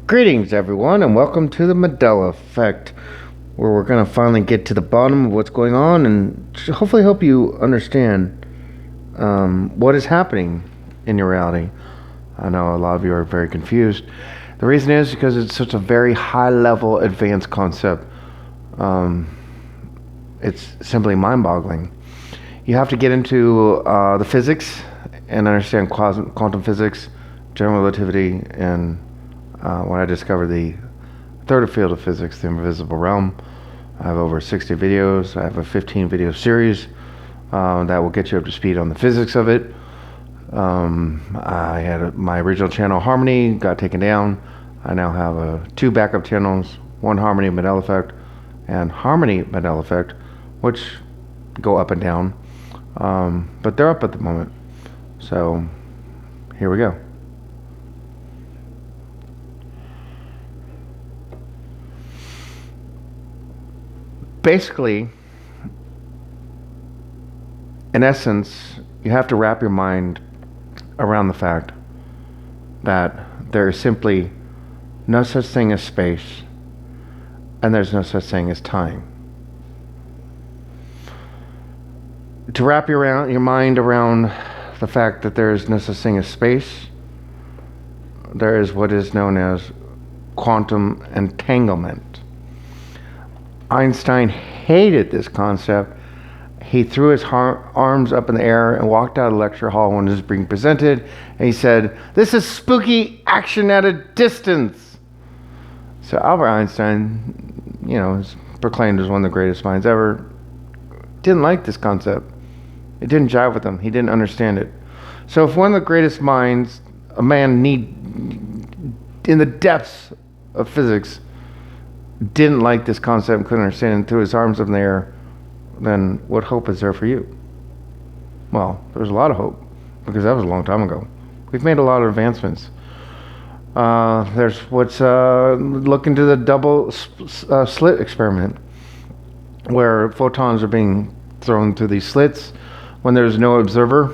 Greetings, everyone, and welcome to the Mandela effect, where we're going to finally get to the bottom of what's going on and hopefully help you understand what is happening in your reality. I know a lot of you are very confused. The reason is because it's such a very high-level, advanced concept. It's simply mind-boggling. You have to get into the physics and understand quantum physics, general relativity, and when I discovered the third field of physics, the invisible realm. I have over 60 videos. I have a 15 video series that will get you up to speed on the physics of it. I had my original channel Harmony got taken down. I now have 2 backup channels, one Harmony Mandela effect and Harmony Mandela effect, which go up and down, but they're up at the moment. So here we go. Basically, in essence, you have to wrap your mind around the fact that there is simply no such thing as space and there's no such thing as time. To wrap your mind around the fact that there is no such thing as space, there is what is known as quantum entanglement. Einstein hated this concept. He threw his arms up in the air and walked out of the lecture hall when it was being presented, and he said, "This is spooky action at a distance." So Albert Einstein, is proclaimed as one of the greatest minds ever, didn't like this concept. It didn't jive with him. He didn't understand it. So if one of the greatest minds, a man in the depths of physics, didn't like this concept and couldn't understand it and threw his arms up in the air, then what hope is there for you? Well, there's a lot of hope, because that was a long time ago. We've made a lot of advancements. There's look into the double slit experiment, where photons are being thrown through these slits. When there's no observer,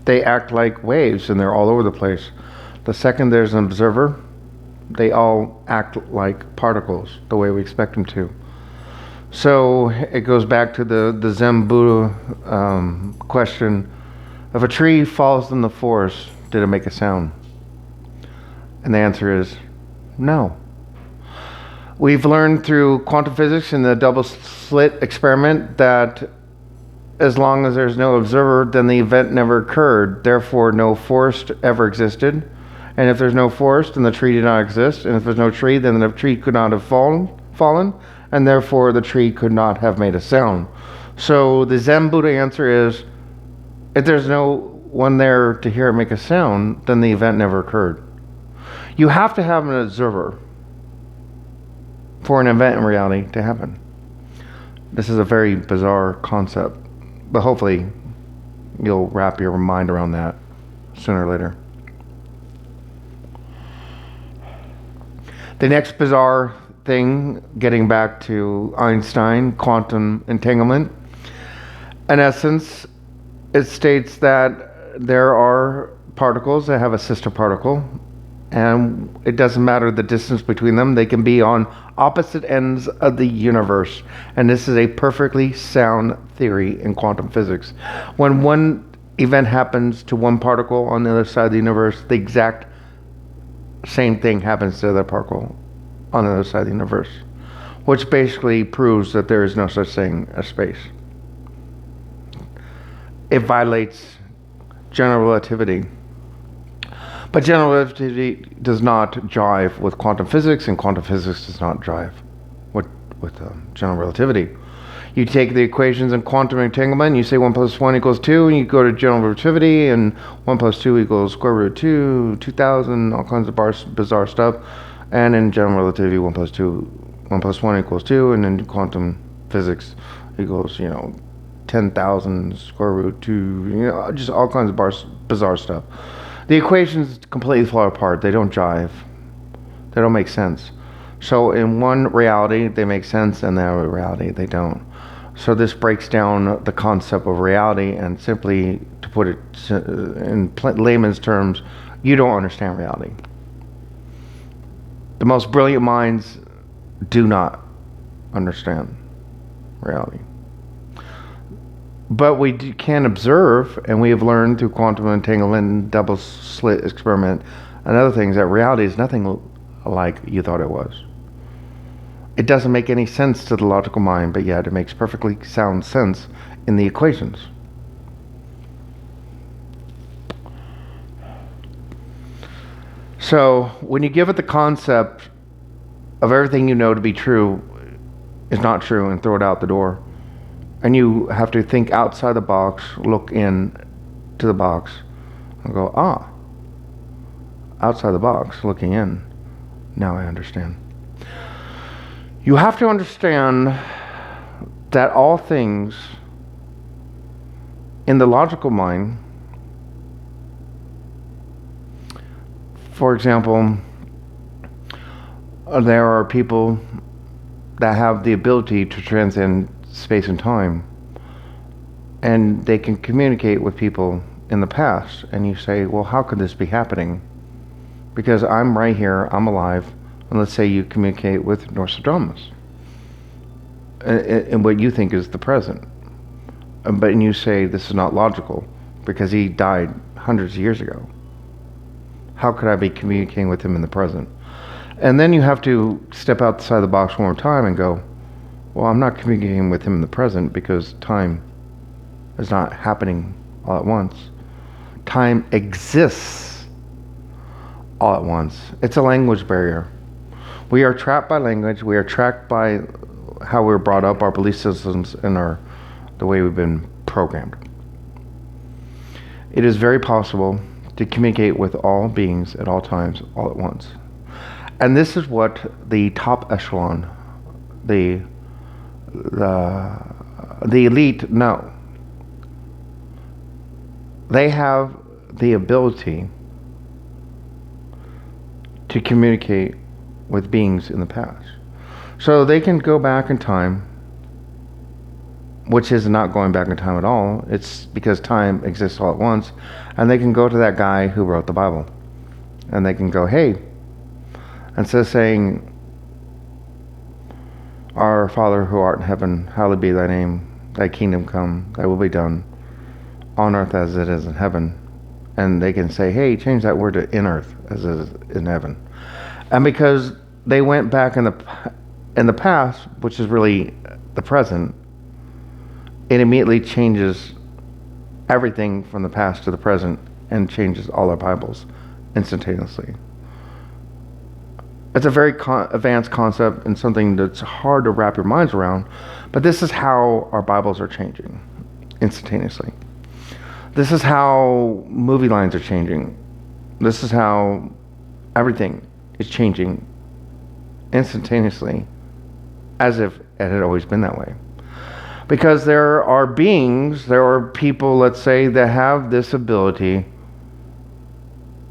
they act like waves and they're all over the place. The second there's an observer, they all act like particles the way we expect them to. So it goes back to the Zen Buddha question: if a tree falls in the forest, did it make a sound? And the answer is no. We've learned through quantum physics in the double slit experiment that as long as there's no observer, then the event never occurred. Therefore, no forest ever existed. And if there's no forest, then the tree did not exist. And if there's no tree, then the tree could not have fallen, and therefore the tree could not have made a sound. So the Zen Buddha answer is, if there's no one there to hear it make a sound, then the event never occurred. You have to have an observer for an event in reality to happen. This is a very bizarre concept, but hopefully you'll wrap your mind around that sooner or later. The next bizarre thing, getting back to Einstein, quantum entanglement. In essence, it states that there are particles that have a sister particle, and it doesn't matter the distance between them. They can be on opposite ends of the universe. And this is a perfectly sound theory in quantum physics. When one event happens to one particle on the other side of the universe, the exact same thing happens to the other particle on the other side of the universe, which basically proves that there is no such thing as space. It violates general relativity. But general relativity does not jive with quantum physics, and quantum physics does not jive with general relativity. You take the equations in quantum entanglement, and you say 1 + 1 = 2, and you go to general relativity, and 1 + 2 = square root of 2, 2000, all kinds of bizarre stuff. And in general relativity, 1 + 1 = 2, and in quantum physics equals, 10,000 square root 2, just all kinds of bizarre stuff. The equations completely fall apart. They don't jive. They don't make sense. So in one reality, they make sense, and in the other reality, they don't. So this breaks down the concept of reality, and simply to put it in layman's terms, you don't understand reality. The most brilliant minds do not understand reality. But we can observe, and we have learned through quantum entanglement, double slit experiment, and other things, that reality is nothing like you thought it was. It doesn't make any sense to the logical mind, but yet it makes perfectly sound sense in the equations. So when you give it the concept of everything you know to be true is not true and throw it out the door, and you have to think outside the box, look in to the box, and go, outside the box, looking in, now I understand. You have to understand that all things in the logical mind, for example, there are people that have the ability to transcend space and time, and they can communicate with people in the past, and you say, well, how could this be happening? Because I'm right here, I'm alive, and let's say you communicate with Nostradamus in what you think is the present, but you say this is not logical because he died hundreds of years ago. How could I be communicating with him in the present? And then you have to step outside the box one more time and go, well, I'm not communicating with him in the present because time is not happening all at once. Time exists all at once. It's a language barrier. We are trapped by language. We are trapped by how we were brought up, our belief systems, and the way we've been programmed. It is very possible to communicate with all beings at all times, all at once. And this is what the top echelon, the elite know. They have the ability to communicate with beings in the past. So they can go back in time, which is not going back in time at all. It's because time exists all at once. And they can go to that guy who wrote the Bible. And they can go, hey, instead of saying, our Father who art in heaven, hallowed be thy name, thy kingdom come, thy will be done, on earth as it is in heaven. And they can say, hey, change that word to in earth as it is in heaven. And because they went back in the past, which is really the present, it immediately changes everything from the past to the present and changes all our Bibles instantaneously. It's a very advanced concept and something that's hard to wrap your minds around, but this is how our Bibles are changing instantaneously. This is how movie lines are changing. This is how everything is changing instantaneously, as if it had always been that way. Because there are beings, there are people, let's say, that have this ability,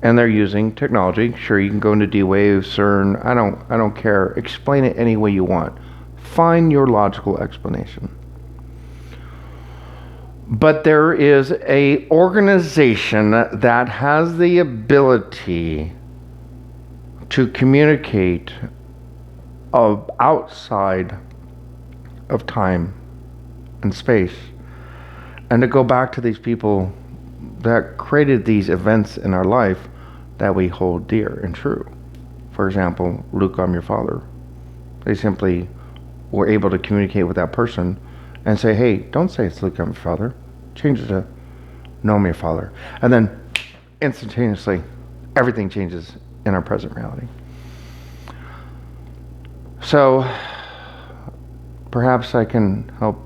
and they're using technology. Sure, you can go into D-Wave, CERN, I don't care. Explain it any way you want. Find your logical explanation. But there is an organization that has the ability to communicate outside of time and space, and to go back to these people that created these events in our life that we hold dear and true. For example, Luke, I'm your father. They simply were able to communicate with that person and say, hey, don't say it's Luke, I'm your father. Change it to, no, I'm your father. And then instantaneously, everything changes in our present reality. So perhaps I can help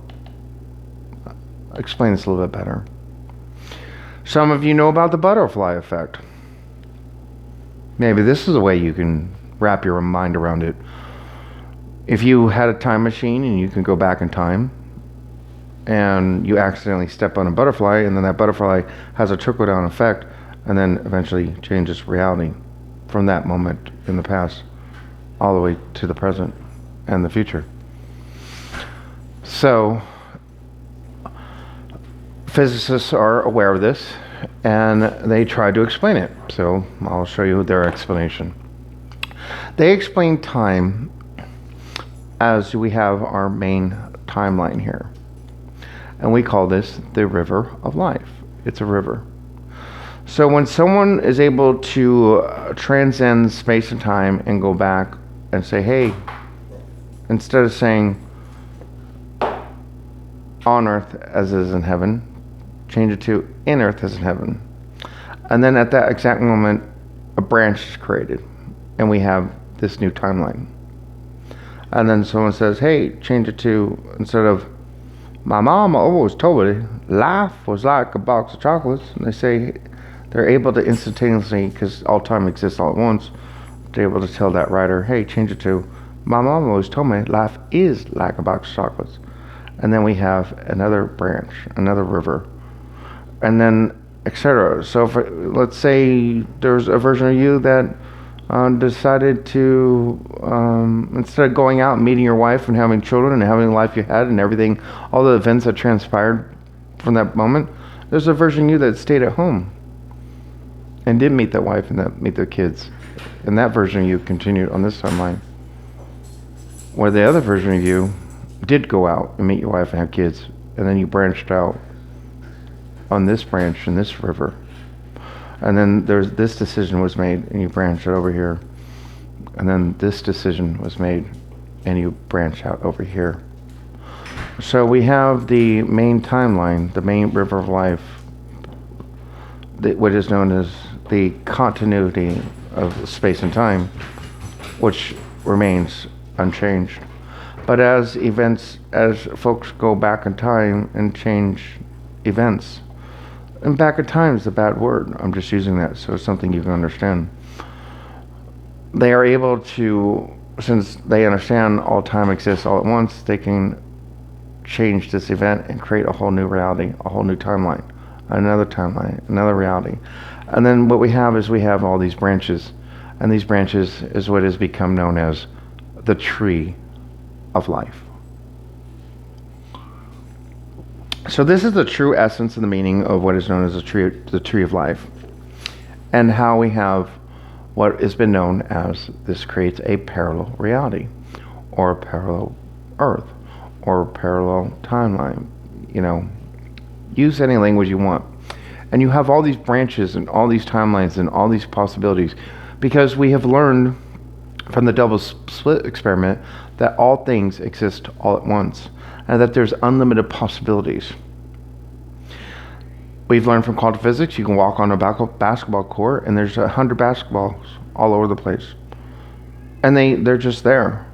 explain this a little bit better. Some of you know about the butterfly effect. Maybe this is a way you can wrap your mind around it. If you had a time machine and you can go back in time, and you accidentally step on a butterfly, and then that butterfly has a trickle-down effect, and then eventually changes reality from that moment in the past all the way to the present and the future. So physicists are aware of this, and they try to explain it. So I'll show you their explanation. They explain time as we have our main timeline here. And we call this the river of life. It's a river. So when someone is able to transcend space and time and go back and say, hey, instead of saying on earth as is in heaven, change it to in earth as in heaven. And then at that exact moment, a branch is created and we have this new timeline. And then someone says, hey, change it to, instead of, my mom always told me life was like a box of chocolates. And they say they're able to instantaneously, because all time exists all at once, they're able to tell that writer, hey, change it to, my mom always told me life is like a box of chocolates. And then we have another branch, another river, and then etc. So let's say there's a version of you that decided to, instead of going out and meeting your wife and having children and having the life you had and everything, all the events that transpired from that moment, there's a version of you that stayed at home and didn't meet that wife and meet their kids. And that version of you continued on this timeline. Where the other version of you did go out and meet your wife and have kids, and then you branched out on this branch in this river. And then this decision was made and you branched out over here. And then this decision was made and you branch out over here. So we have the main timeline, the main river of life, what is known as the continuity of space and time, which remains unchanged. But as folks go back in time and change events, and back in time is a bad word. I'm just using that so it's something you can understand. They are able to, since they understand all time exists all at once, they can change this event and create a whole new reality, a whole new timeline, another reality. And then what we have is we have all these branches, and these branches is what has become known as the tree of life. So this is the true essence and the meaning of what is known as the tree of life, and how we have what has been known as this creates a parallel reality, or a parallel earth, or a parallel timeline. You know, use any language you want. And you have all these branches and all these timelines and all these possibilities, because we have learned from the double slit experiment that all things exist all at once, and that there's unlimited possibilities. We've learned from quantum physics, you can walk on a basketball court and there's 100 basketballs all over the place. And they're just there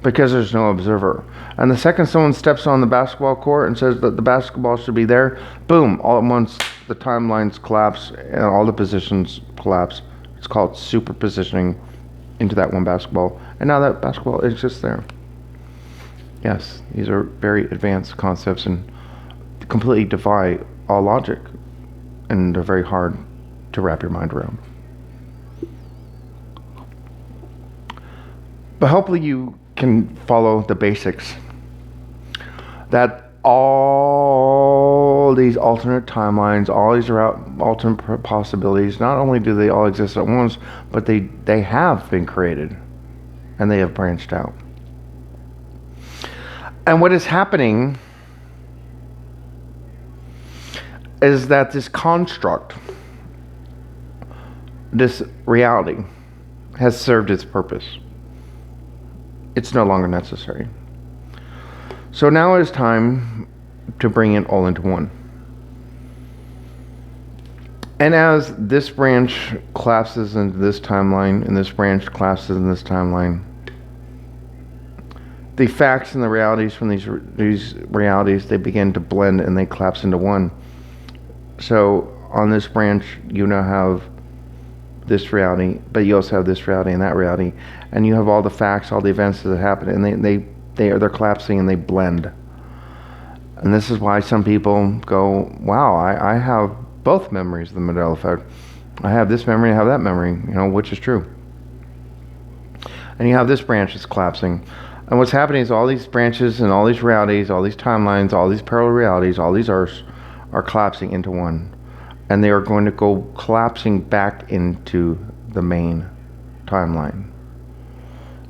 because there's no observer. And the second someone steps on the basketball court and says that the basketball should be there, boom, all at once the timelines collapse and all the positions collapse. It's called superpositioning into that one basketball. And now that basketball is just there. Yes, these are very advanced concepts and completely defy all logic, and they're very hard to wrap your mind around. But hopefully you can follow the basics, that all these alternate timelines, all these alternate possibilities, not only do they all exist at once, but they have been created and they have branched out. And what is happening is that this construct, this reality, has served its purpose. It's no longer necessary. So now it is time to bring it all into one. And as this branch collapses into this timeline, and this branch collapses in this timeline, the facts and the realities from these realities, they begin to blend and they collapse into one. So on this branch, you now have this reality, but you also have this reality and that reality, and you have all the facts, all the events that happen, and they're collapsing and they blend. And this is why some people go, wow, I have both memories of the Mandela effect. I have this memory, I have that memory, which is true. And you have this branch that's collapsing. And what's happening is all these branches and all these realities, all these timelines, all these parallel realities, all these earths are collapsing into one. And they are going to go collapsing back into the main timeline.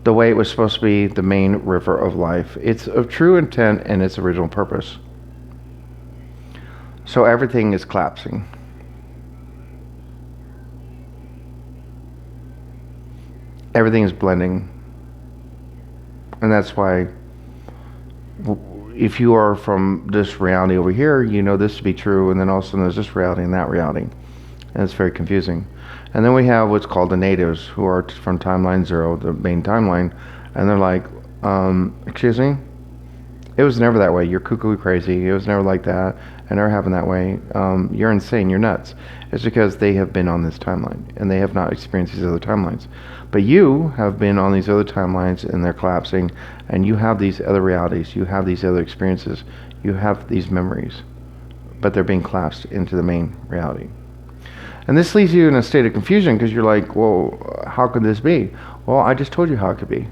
The way it was supposed to be, the main river of life. It's of true intent and its original purpose. So everything is collapsing. Everything is blending. And that's why if you are from this reality over here, you know this to be true, and then all of a sudden there's this reality and that reality. And it's very confusing. And then we have what's called the natives, who are from timeline 0, the main timeline, and they're like, excuse me? It was never that way. You're cuckoo crazy. It was never like that. It never happened that way. You're insane. You're nuts. It's because they have been on this timeline, and they have not experienced these other timelines. But you have been on these other timelines, and they're collapsing, and you have these other realities. You have these other experiences. You have these memories, but they're being collapsed into the main reality. And this leaves you in a state of confusion because you're like, well, how could this be? Well, I just told you how it could be.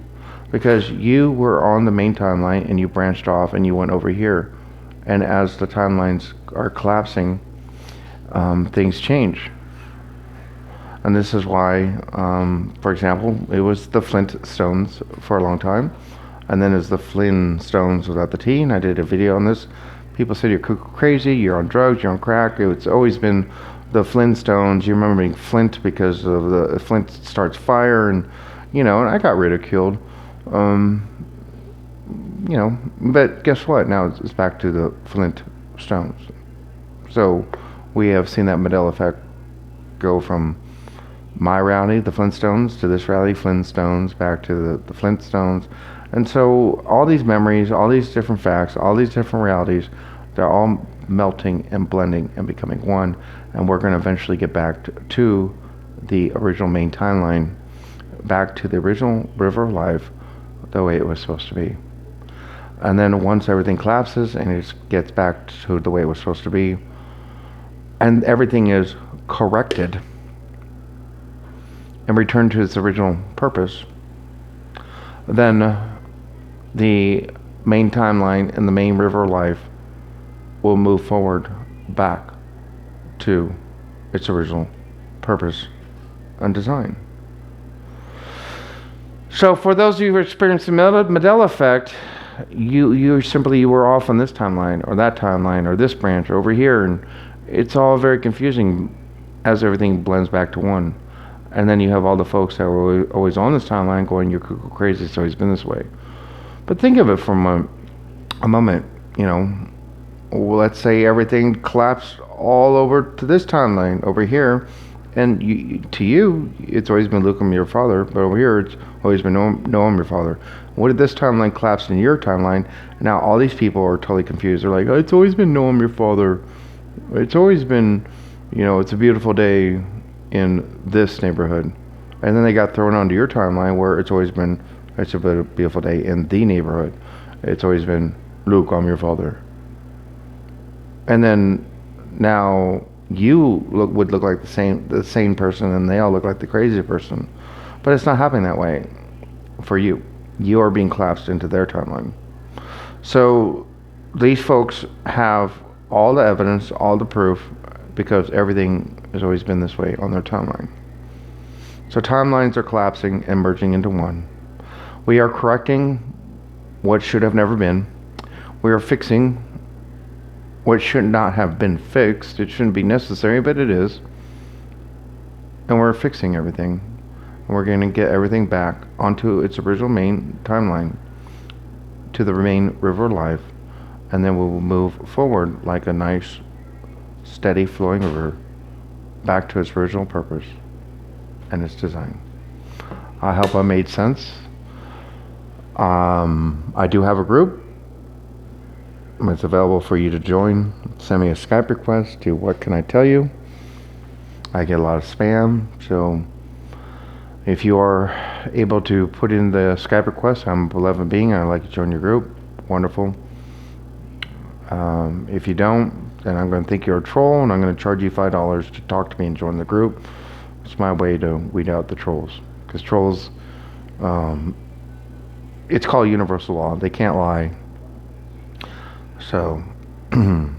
Because you were on the main timeline and you branched off and you went over here. And as the timelines are collapsing, things change. And this is why, for example, it was the Flint stones for a long time. And then it's the Flynn stones without the T. And I did a video on this. People said you're cuckoo crazy, you're on drugs, you're on crack. It's always been the Flintstones. You remember being Flint because of the Flint starts fire, and and I got ridiculed. But guess what? Now it's back to the Flint stones. So we have seen that Mandela effect go from my reality, the Flintstones, to this reality, Flintstones, back to the Flintstones. And so all these memories, all these different facts, all these different realities, they're all melting and blending and becoming one. And we're going to eventually get back to the original main timeline, back to the original river of life, the way it was supposed to be. And then once everything collapses and it gets back to the way it was supposed to be, and everything is corrected and returned to its original purpose, then the main timeline and the main river of life will move forward back to its original purpose and design. So for those of you who experienced the Mandela effect, you were off on this timeline or that timeline or this branch over here, and it's all very confusing as everything blends back to one. And then you have all the folks that were always on this timeline going, you're cuckoo crazy, it's always been this way. But think of it from a moment, well, let's say everything collapsed all over to this timeline over here, and to you, it's always been Luke, I'm your father, but over here, it's always been no, I'm your father. What did this timeline collapse in your timeline? Now all these people are totally confused. They're like, oh, it's always been no, I'm your father. It's always been, it's a beautiful day in this neighborhood. And then they got thrown onto your timeline where it's always been, it's a beautiful day in the neighborhood. It's always been, Luke, I'm your father. And then now you would look like the sane person, and they all look like the crazy person. But it's not happening that way for you. You are being collapsed into their timeline. So these folks have all the evidence, all the proof, because everything has always been this way on their timeline. So timelines are collapsing and merging into one. We are correcting what should have never been. We are fixing what should not have been fixed. It shouldn't be necessary, but it is. And we're fixing everything. And we're going to get everything back onto its original main timeline, to the main river of life. And then we will move forward like a nice, steady flowing river back to its original purpose and its design. I hope I made sense. I do have a group. It's available for you to join. Send me a Skype request to What Can I Tell You? I get a lot of spam, so if you are able to put in the Skype request, I'm a benevolent being, I'd like to join your group. Wonderful. If you don't, then I'm going to think you're a troll, and I'm going to charge you $5 to talk to me and join the group. It's my way to weed out the trolls, because trolls, it's called universal law. They can't lie. So, and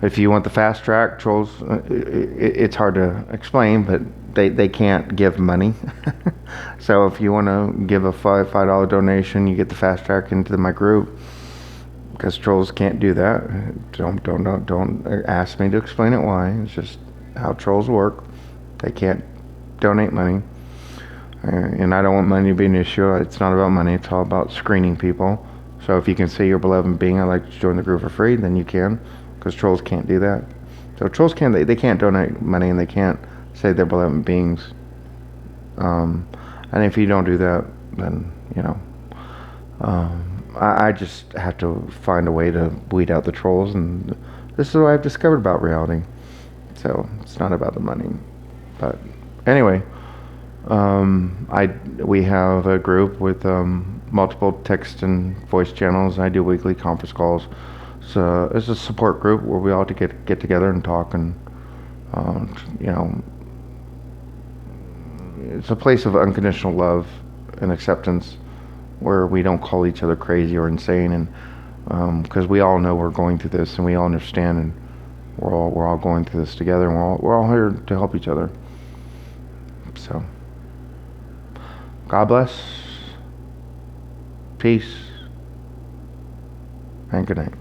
If you want the fast track, trolls, it's hard to explain, but they can't give money. So if you want to give a $5 donation, you get the fast track into my group. Because trolls can't do that. Don't ask me to explain it why. It's just how trolls work. They can't donate money. And I don't want money to be an issue. It's not about money. It's all about screening people. So if you can say you're a beloved being, I'd like to join the group for free, then you can. Because trolls can't do that. So trolls can't, they can't donate money, and they can't say they're beloved beings. And if you don't do that, then, I just have to find a way to weed out the trolls, and this is what I've discovered about reality. So it's not about the money. But anyway, we have a group with multiple text and voice channels. I do weekly conference calls. So it's a support group where we all get together and talk, and it's a place of unconditional love and acceptance, where we don't call each other crazy or insane, and because we all know we're going through this, and we all understand, and we're all going through this together, and we're all here to help each other. So, God bless, peace, and good night.